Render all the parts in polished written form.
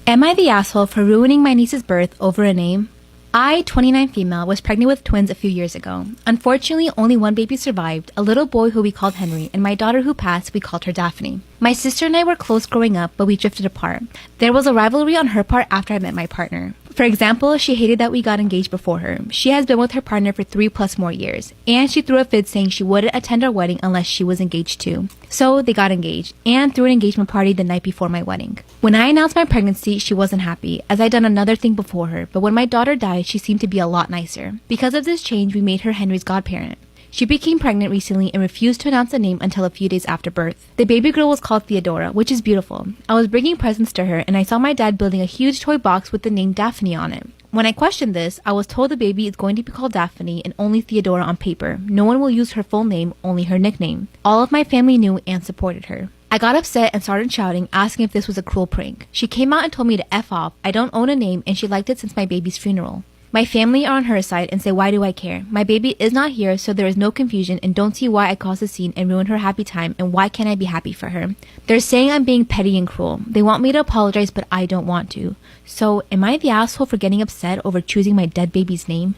Am I the asshole for ruining my niece's birth over a name? I, 29 female, was pregnant with twins a few years ago. Unfortunately, only one baby survived, a little boy who we called Henry, and my daughter who passed, we called her Daphne. My sister and I were close growing up, but we drifted apart. There was a rivalry on her part after I met my partner. For example, she hated that we got engaged before her. She has been with her partner for 3+ more years, and she threw a fit saying she wouldn't attend our wedding unless she was engaged too. So they got engaged, and threw an engagement party the night before my wedding. When I announced my pregnancy, she wasn't happy, as I'd done another thing before her, but when my daughter died, she seemed to be a lot nicer. Because of this change, we made her Henry's godparent. She became pregnant recently and refused to announce the name until a few days after birth. The baby girl was called Theodora, which is beautiful. I was bringing presents to her and I saw my dad building a huge toy box with the name Daphne on it. When I questioned this, I was told the baby is going to be called Daphne and only Theodora on paper. No one will use her full name, only her nickname. All of my family knew and supported her. I got upset and started shouting, asking if this was a cruel prank. She came out and told me to F off. I don't own a name and she liked it since my baby's funeral. My family are on her side and say, why do I care? My baby is not here, so there is no confusion and don't see why I caused a scene and ruined her happy time, and why can't I be happy for her? They're saying I'm being petty and cruel. They want me to apologize, but I don't want to. So, am I the asshole for getting upset over choosing my dead baby's name?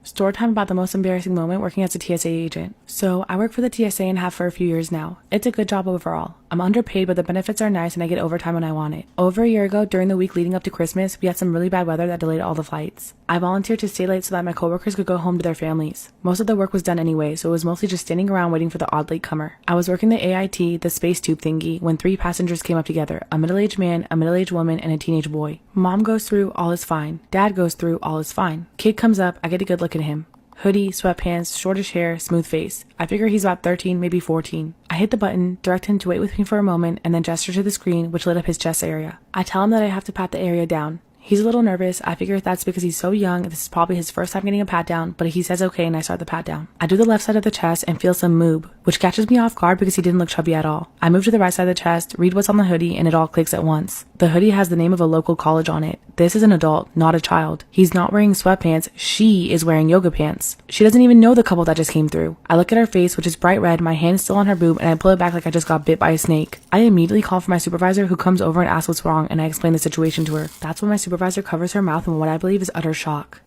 Storytime about the most embarrassing moment working as a TSA agent. So, I work for the TSA and have for a few years now. It's a good job overall. I'm underpaid, but the benefits are nice and I get overtime when I want it. Over a year ago, during the week leading up to Christmas, we had some really bad weather that delayed all the flights. I volunteered to stay late so that my coworkers could go home to their families. Most of the work was done anyway, so it was mostly just standing around waiting for the odd latecomer. I was working the AIT, the space tube thingy, when 3 passengers came up together, a middle-aged man, a middle-aged woman, and a teenage boy. Mom goes through, all is fine. Dad goes through, all is fine. Kid comes up, I get a good look at him. Hoodie, sweatpants, shortish hair, smooth face. I figure he's about 13, maybe 14. I hit the button, direct him to wait with me for a moment, and then gesture to the screen, which lit up his chest area. I tell him that I have to pat the area down. He's a little nervous. I figure that's because he's so young, this is probably his first time getting a pat down, but he says okay and I start the pat down. I do the left side of the chest and feel some moob, which catches me off guard because he didn't look chubby at all. I move to the right side of the chest, read what's on the hoodie, and it all clicks at once. The hoodie has the name of a local college on it. This is an adult, not a child. He's not wearing sweatpants, she is wearing yoga pants. She doesn't even know the couple that just came through. I look at her face, which is bright red, my hand is still on her boob, and I pull it back like I just got bit by a snake. I immediately call for my supervisor, who comes over and asks what's wrong, and I explain the situation to her. That's when my supervisor covers her mouth in what I believe is utter shock.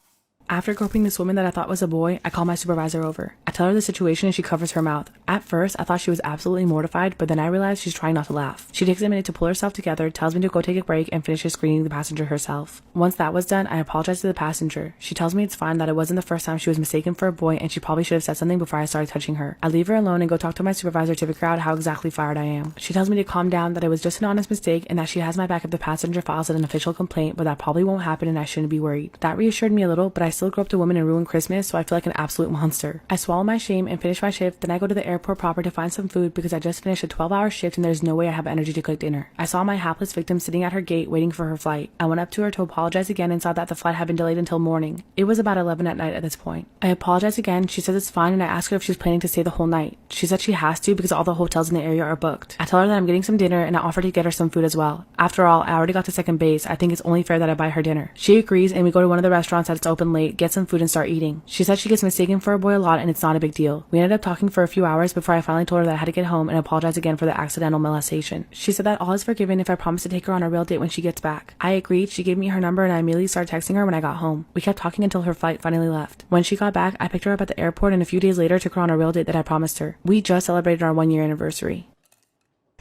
After groping this woman that I thought was a boy, I call my supervisor over. I tell her the situation and she covers her mouth. At first, I thought she was absolutely mortified, but then I realized she's trying not to laugh. She takes a minute to pull herself together, tells me to go take a break, and finishes screening the passenger herself. Once that was done, I apologize to the passenger. She tells me it's fine, that it wasn't the first time she was mistaken for a boy, and she probably should have said something before I started touching her. I leave her alone and go talk to my supervisor to figure out how exactly fired I am. She tells me to calm down, that it was just an honest mistake, and that she has my back if the passenger files an official complaint, but that probably won't happen and I shouldn't be worried. That reassured me a little, but I still groped a woman and ruined Christmas, so I feel like an absolute monster. I swallow my shame and finish my shift, then I go to the airport proper to find some food because I just finished a 12-hour shift and there's no way I have energy to cook dinner. I saw my hapless victim sitting at her gate waiting for her flight. I went up to her to apologize again and saw that the flight had been delayed until morning. It was about 11 at night at this point. I apologize again, she says it's fine, and I ask her if she's planning to stay the whole night. She said she has to because all the hotels in the area are booked. I tell her that I'm getting some dinner and I offer to get her some food as well. After all, I already got to second base. I think it's only fair that I buy her dinner. She agrees and we go to one of the restaurants that's open late, get some food, and start eating. She said she gets mistaken for a boy a lot and it's not a big deal. We ended up talking for a few hours before I finally told her that I had to get home and apologize again for the accidental molestation. She said that all is forgiven if I promise to take her on a real date when she gets back. I agreed, she gave me her number, and I immediately started texting her when I got home. We kept talking until her flight finally left. When she got back, I picked her up at the airport and a few days later took her on a real date that I promised her. We just celebrated our 1-year anniversary.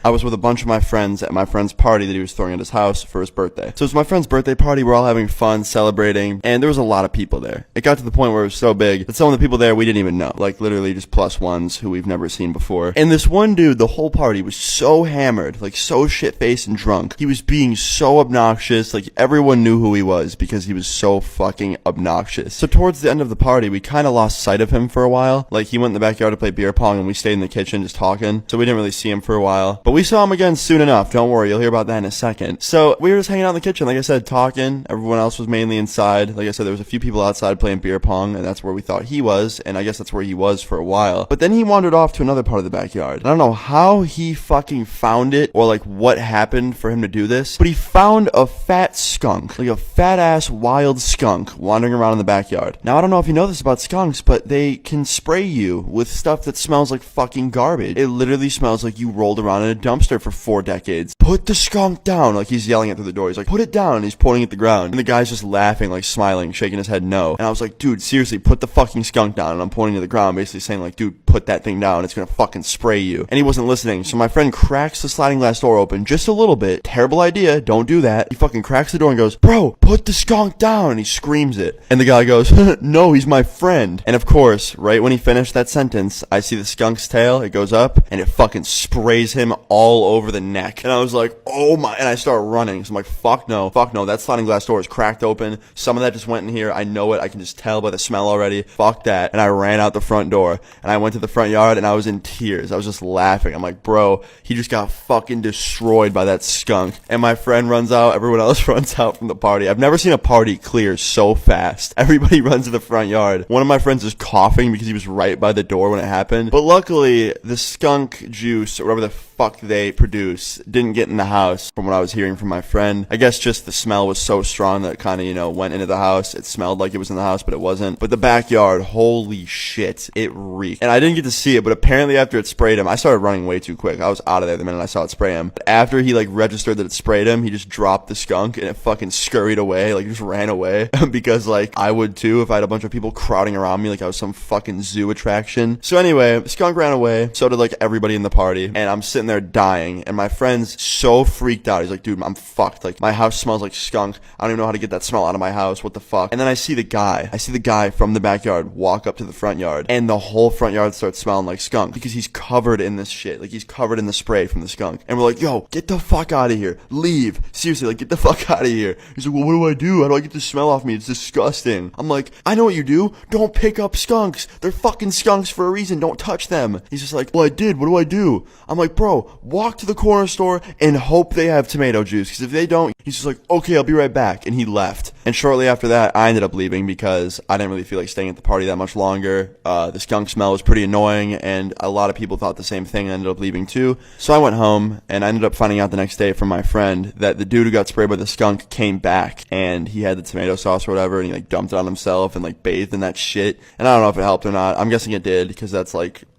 I was with a bunch of my friends at my friend's party that he was throwing at his house for his birthday. So it was my friend's birthday party. We're all having fun, celebrating, and there was a lot of people there. It got to the point where it was so big that some of the people there we didn't even know. Like, literally just plus ones who we've never seen before. And this one dude, the whole party was so hammered, like so shit-faced and drunk. He was being so obnoxious. Like, everyone knew who he was because he was so fucking obnoxious. So towards the end of the party, we kind of lost sight of him for a while. Like, he went in the backyard to play beer pong and we stayed in the kitchen just talking. So we didn't really see him for a while. But we saw him again soon enough. Don't worry, you'll hear about that in a second. So we were just hanging out in the kitchen, like I said, talking. Everyone else was mainly inside. Like I said, there was a few people outside playing beer pong, and that's where we thought he was, and I guess that's where he was for a while. But then he wandered off to another part of the backyard. I don't know how he fucking found it, or like what happened for him to do this, but he found a fat skunk, like a fat ass wild skunk wandering around in the backyard. Now, I don't know if you know this about skunks, but they can spray you with stuff that smells like fucking garbage. It literally smells like you rolled around in a dumpster for 4 decades. Put the skunk down. Like, he's yelling it through the door. He's like, put it down. And he's pointing at the ground. And the guy's just laughing, like smiling, shaking his head no. And I was like, dude, seriously, put the fucking skunk down. And I'm pointing to the ground, basically saying like, dude, put that thing down. It's gonna fucking spray you. And he wasn't listening. So my friend cracks the sliding glass door open just a little bit. Terrible idea. Don't do that. He fucking cracks the door and goes, bro, put the skunk down. And he screams it. And the guy goes, no, he's my friend. And of course, right when he finished that sentence, I see the skunk's tail. It goes up and it fucking sprays him all over the neck. And I was like, oh my, and I start running. So I'm like, fuck no. That sliding glass door is cracked open. Some of that just went in here. I know it. I can just tell by the smell already. Fuck that. And I ran out the front door and I went to the front yard and I was in tears. I was just laughing. I'm like, bro, he just got fucking destroyed by that skunk. And my friend runs out. Everyone else runs out from the party. I've never seen a party clear so fast. Everybody runs to the front yard. One of my friends is coughing because he was right by the door when it happened. But luckily, the skunk juice or whatever the fuck they produce didn't get in the house from what I was hearing from my friend. I guess just the smell was so strong that it kind of, went into the house. It smelled like it was in the house, but it wasn't. But the backyard, holy shit, it reeked. And I didn't get to see it, but apparently after it sprayed him, I started running way too quick. I was out of there the minute I saw it spray him. But after he registered that it sprayed him, he just dropped the skunk and it fucking scurried away, just ran away. Because I would too if I had a bunch of people crowding around me like I was some fucking zoo attraction. So anyway, the skunk ran away. So did everybody in the party. And I'm sitting there dying. And my friend's so freaked out. He's like, dude, I'm fucked. My house smells like skunk. I don't even know how to get that smell out of my house. What the fuck? And then I see the guy from the backyard walk up to the front yard. And the whole front yard starts smelling like skunk because he's covered in this shit. He's covered in the spray from the skunk. And we're like, yo, get the fuck out of here. Leave. Seriously, get the fuck out of here. He's like, well, what do I do? How do I get the smell off me? It's disgusting. I'm like, I know what you do. Don't pick up skunks. They're fucking skunks for a reason. Don't touch them. He's just like, well, I did. What do I do? I'm like, bro, walk to the corner store and hope they have tomato juice. Because if they don't, he's just like, okay, I'll be right back. And he left. And shortly after that, I ended up leaving because I didn't really feel like staying at the party that much longer. The skunk smell was pretty annoying and a lot of people thought the same thing and ended up leaving too. So I went home and I ended up finding out the next day from my friend that the dude who got sprayed by the skunk came back and he had the tomato sauce or whatever and he dumped it on himself and bathed in that shit. And I don't know if it helped or not. I'm guessing it did because that's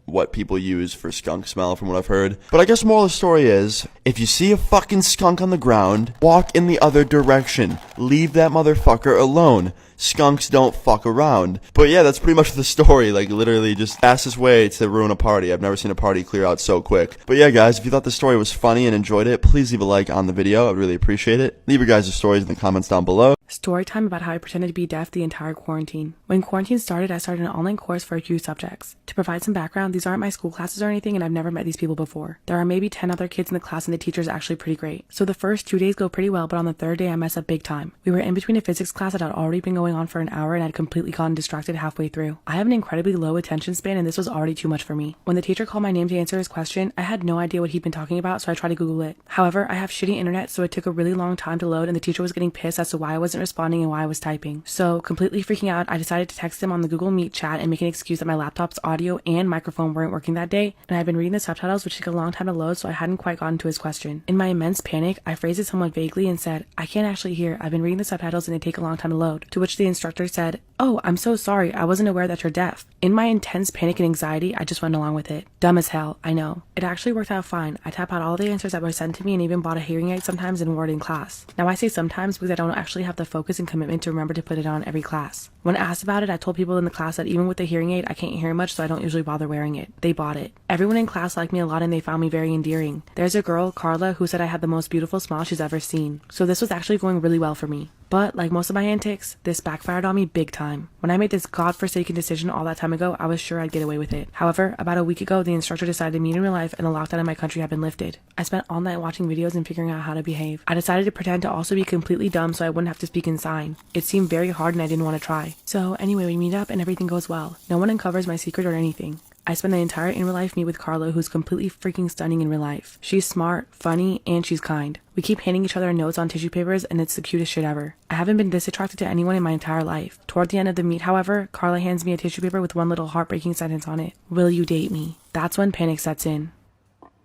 what people use for skunk smell from what I've heard. But I guess moral of the story is, if you see a fucking skunk on the ground, walk in the other direction. Leave that motherfucker alone. Skunks don't fuck around. But yeah, that's pretty much the story. Literally just fastest way to ruin a party. I've never seen a party clear out so quick. But yeah, guys, if you thought the story was funny and enjoyed it, please leave a like on the video. I'd really appreciate it. Leave your guys' stories in the comments down below. Story time about how I pretended to be deaf the entire quarantine. When quarantine started, I started an online course for a few subjects. To provide some background, these aren't my school classes or anything, and I've never met these people before. There are maybe 10 other kids in the class, and the teacher is actually pretty great. So the first 2 days go pretty well, but on the third day, I mess up big time. We were in between a physics class that had already been going on for an hour, and I'd completely gotten distracted halfway through. I have an incredibly low attention span, and this was already too much for me. When the teacher called my name to answer his question, I had no idea what he'd been talking about, so I tried to Google it. However, I have shitty internet, so it took a really long time to load, and the teacher was getting pissed as to why I wasn't responding and why I was typing. So, completely freaking out, I decided to text him on the Google Meet chat and make an excuse that my laptop's audio and microphone weren't working that day, and I'd been reading the subtitles, which took a long time to load, so I hadn't quite gotten to his question. In my immense panic, I phrased it somewhat vaguely and said, I can't actually hear. I've been reading the subtitles and they take a long time to load. To which the instructor said, oh, I'm so sorry. I wasn't aware that you're deaf. In my intense panic and anxiety, I just went along with it. Dumb as hell, I know. It actually worked out fine. I tap out all the answers that were sent to me and even bought a hearing aid sometimes and wore it in class. Now I say sometimes because I don't actually have the focus and commitment to remember to put it on every class. When asked about it, I told people in the class that even with the hearing aid, I can't hear much, so I don't usually bother wearing it. They bought it. Everyone in class liked me a lot and they found me very endearing. There's a girl, Carla, who said I had the most beautiful smile she's ever seen. So this was actually going really well for me. But, like most of my antics, this backfired on me big time. When I made this godforsaken decision all that time ago, I was sure I'd get away with it. However, about a week ago, the instructor decided to meet in real life and the lockdown in my country had been lifted. I spent all night watching videos and figuring out how to behave. I decided to pretend to also be completely dumb so I wouldn't have to speak in sign. It seemed very hard and I didn't want to try. So anyway, we meet up and everything goes well. No one uncovers my secret or anything. I spend the entire in real life meet with Carla, who's completely freaking stunning in real life. She's smart, funny, and she's kind. We keep handing each other notes on tissue papers, and it's the cutest shit ever. I haven't been this attracted to anyone in my entire life. Toward the end of the meet, however, Carla hands me a tissue paper with one little heartbreaking sentence on it. Will you date me? That's when panic sets in.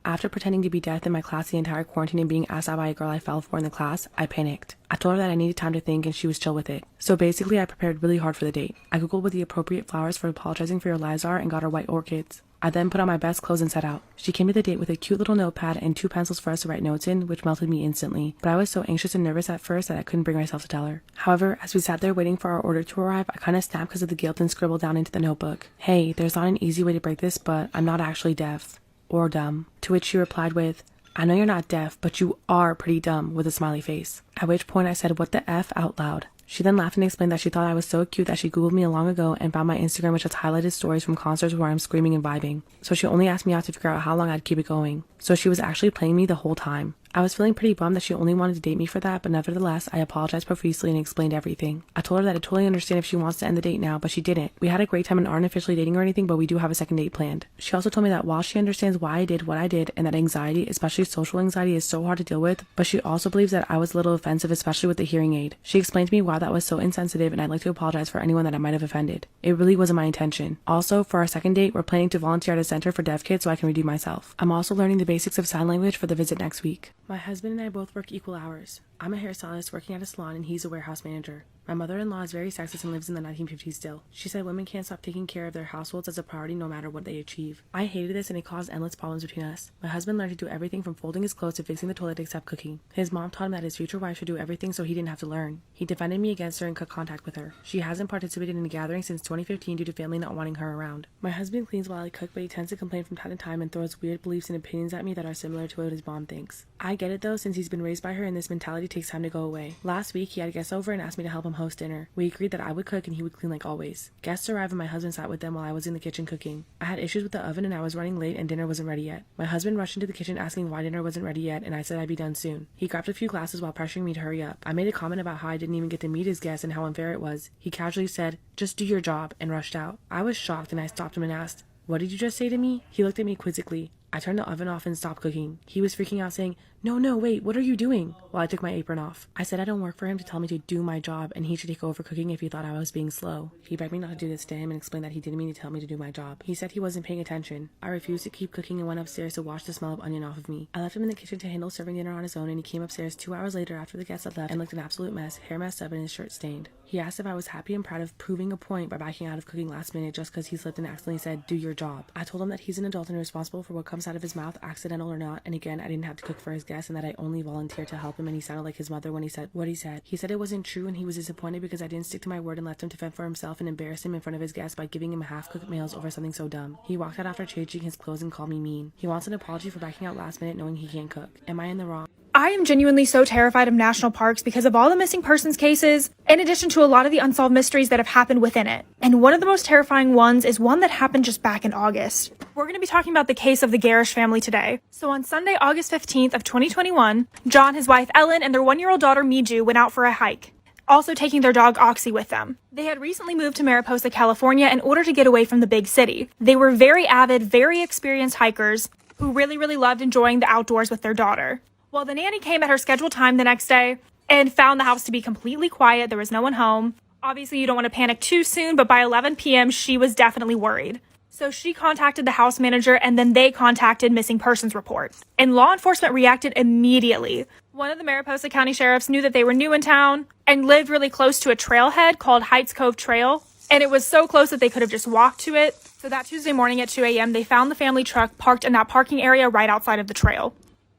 After pretending to be deaf in my class the entire quarantine and being asked out by a girl I fell for in the class, I panicked. I told her that I needed time to think and she was chill with it. So basically, I prepared really hard for the date. I googled what the appropriate flowers for apologizing for your lives are and got her white orchids. I then put on my best clothes and set out. She came to the date with a cute little notepad and 2 pencils for us to write notes in, which melted me instantly. But I was so anxious and nervous at first that I couldn't bring myself to tell her. However, as we sat there waiting for our order to arrive, I kind of snapped because of the guilt and scribbled down into the notebook, "Hey, there's not an easy way to break this, but I'm not actually deaf. Or dumb." To which she replied with, "I know you're not deaf, but you are pretty dumb," with a smiley face. At which point I said, "What the F?" out loud. She then laughed and explained that she thought I was so cute that she Googled me long ago and found my Instagram, which has highlighted stories from concerts where I'm screaming and vibing. So she only asked me out to figure out how long I'd keep it going. So she was actually playing me the whole time. I was feeling pretty bummed that she only wanted to date me for that, but nevertheless, I apologized profusely and explained everything. I told her that I totally understand if she wants to end the date now, but she didn't. We had a great time and aren't officially dating or anything, but we do have a second date planned. She also told me that while she understands why I did what I did and that anxiety, especially social anxiety, is so hard to deal with, but she also believes that I was a little offensive, especially with the hearing aid. She explained to me why that was so insensitive, and I'd like to apologize for anyone that I might have offended. It really wasn't my intention. Also, for our second date, we're planning to volunteer at a center for deaf kids so I can redeem myself. I'm also learning the basics of sign language for the visit next week. My husband and I both work equal hours. I'm a hairstylist working at a salon and he's a warehouse manager. My mother-in-law is very sexist and lives in the 1950s still. She said women can't stop taking care of their households as a priority no matter what they achieve. I hated this and it caused endless problems between us. My husband learned to do everything from folding his clothes to fixing the toilet except cooking. His mom taught him that his future wife should do everything so he didn't have to learn. He defended me against her and cut contact with her. She hasn't participated in a gathering since 2015 due to family not wanting her around. My husband cleans while I cook, but he tends to complain from time to time and throws weird beliefs and opinions at me that are similar to what his mom thinks. I get it though, since he's been raised by her and this mentality takes time to go away. Last week he had guests over and asked me to help him host dinner. We agreed that I would cook and he would clean like always. Guests arrived and my husband sat with them while I was in the kitchen cooking. I had issues with the oven and I was running late and dinner wasn't ready yet. My husband rushed into the kitchen asking why dinner wasn't ready yet and I said I'd be done soon. He grabbed a few glasses while pressuring me to hurry up. I made a comment about how I didn't even get to meet his guests and how unfair it was. He casually said, "Just do your job," and rushed out. I was shocked and I stopped him and asked, "What did you just say to me?" He looked at me quizzically. I turned the oven off and stopped cooking. He was freaking out saying, No, wait, what are you doing?" while I took my apron off. I said I don't work for him to tell me to do my job and he should take over cooking if he thought I was being slow. He begged me not to do this to him and explained that he didn't mean to tell me to do my job. He said he wasn't paying attention. I refused to keep cooking and went upstairs to wash the smell of onion off of me. I left him in the kitchen to handle serving dinner on his own and he came upstairs 2 hours later after the guests had left and looked an absolute mess, hair messed up and his shirt stained. He asked if I was happy and proud of proving a point by backing out of cooking last minute just because he slipped and accidentally said, "Do your job." I told him that he's an adult and responsible for what comes out of his mouth, accidental or not, and again, I didn't have to cook for his guests and that I only volunteered to help him, and he sounded like his mother when he said what he said. He said it wasn't true and he was disappointed because I didn't stick to my word and left him to fend for himself and embarrassed him in front of his guests by giving him half-cooked meals over something so dumb. He walked out after changing his clothes and called me mean. He wants an apology for backing out last minute knowing he can't cook. Am I in the wrong? I am genuinely so terrified of national parks because of all the missing persons cases, in addition to a lot of the unsolved mysteries that have happened within it. And one of the most terrifying ones is one that happened just back in August. We're going to be talking about the case of the Garish family today. So on Sunday, August 15th of 2021, John, his wife Ellen, and their 1-year-old daughter Miju went out for a hike, also taking their dog Oxy with them. They had recently moved to Mariposa, California in order to get away from the big city. They were very avid, very experienced hikers who really loved enjoying the outdoors with their daughter. Well, the nanny came at her scheduled time the next day and found the house to be completely quiet. There was no one home. Obviously, you don't want to panic too soon, but by 11 p.m., she was definitely worried. So she contacted the house manager and then they contacted missing persons reports. And law enforcement reacted immediately. One of the Mariposa County sheriffs knew that they were new in town and lived really close to a trailhead called Heights Cove Trail. And it was so close that they could have just walked to it. So that Tuesday morning at 2 a.m., they found the family truck parked in that parking area right outside of the trail.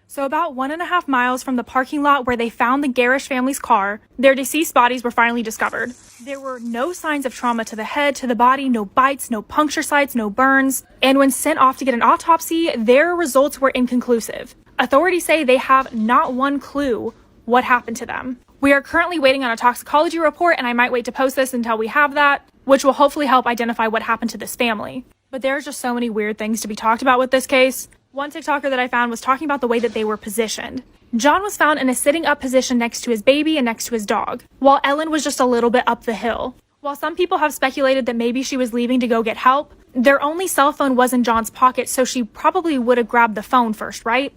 So about 1.5 miles from the parking lot where they found the Garish family's car, their deceased bodies were finally discovered. There were no signs of trauma to the head, to the body, no bites, no puncture sites, no burns. And when sent off to get an autopsy, their results were inconclusive. Authorities say they have not one clue what happened to them. We are currently waiting on a toxicology report, and I might wait to post this until we have that, which will hopefully help identify what happened to this family. But there's just so many weird things to be talked about with this case. One TikToker that I found was talking about the way that they were positioned. John was found in a sitting up position next to his baby and next to his dog, while Ellen was just a little bit up the hill. While some people have speculated that maybe she was leaving to go get help, their only cell phone was in John's pocket, so she probably would have grabbed the phone first, right?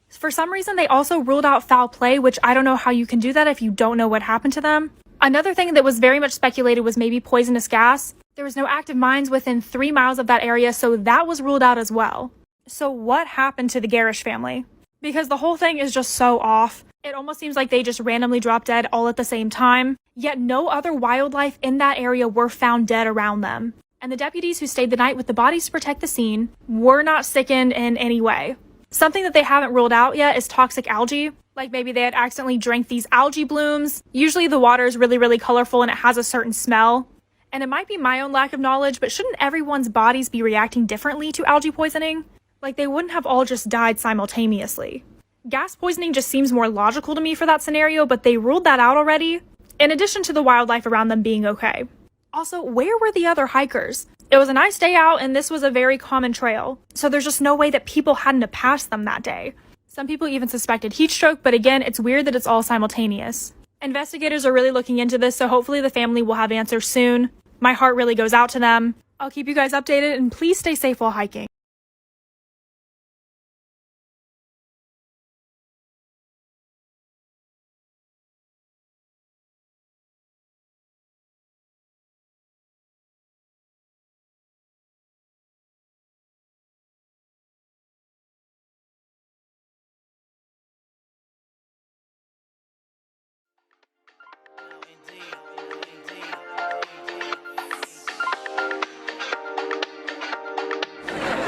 For some reason, they also ruled out foul play, which I don't know how you can do that if you don't know what happened to them. Another thing that was very much speculated was maybe poisonous gas. There was no active mines within 3 miles of that area, so that was ruled out as well. So what happened to the Garish family? Because the whole thing is just so off. It almost seems like they just randomly dropped dead all at the same time, yet no other wildlife in that area were found dead around them. And the deputies who stayed the night with the bodies to protect the scene were not sickened in any way. Something that they haven't ruled out yet is toxic algae. Like maybe they had accidentally drank these algae blooms. Usually the water is really, really colorful and it has a certain smell. And it might be my own lack of knowledge, but shouldn't everyone's bodies be reacting differently to algae poisoning? Like they wouldn't have all just died simultaneously. Gas poisoning just seems more logical to me for that scenario, but they ruled that out already, in addition to the wildlife around them being okay. Also, where were the other hikers? It was a nice day out and this was a very common trail, so there's just no way that people hadn't have passed them that day. Some people even suspected heat stroke, but again, it's weird that it's all simultaneous. Investigators are really looking into this, so hopefully the family will have answers soon. My heart really goes out to them. I'll keep you guys updated and please stay safe while hiking.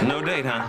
No date, huh?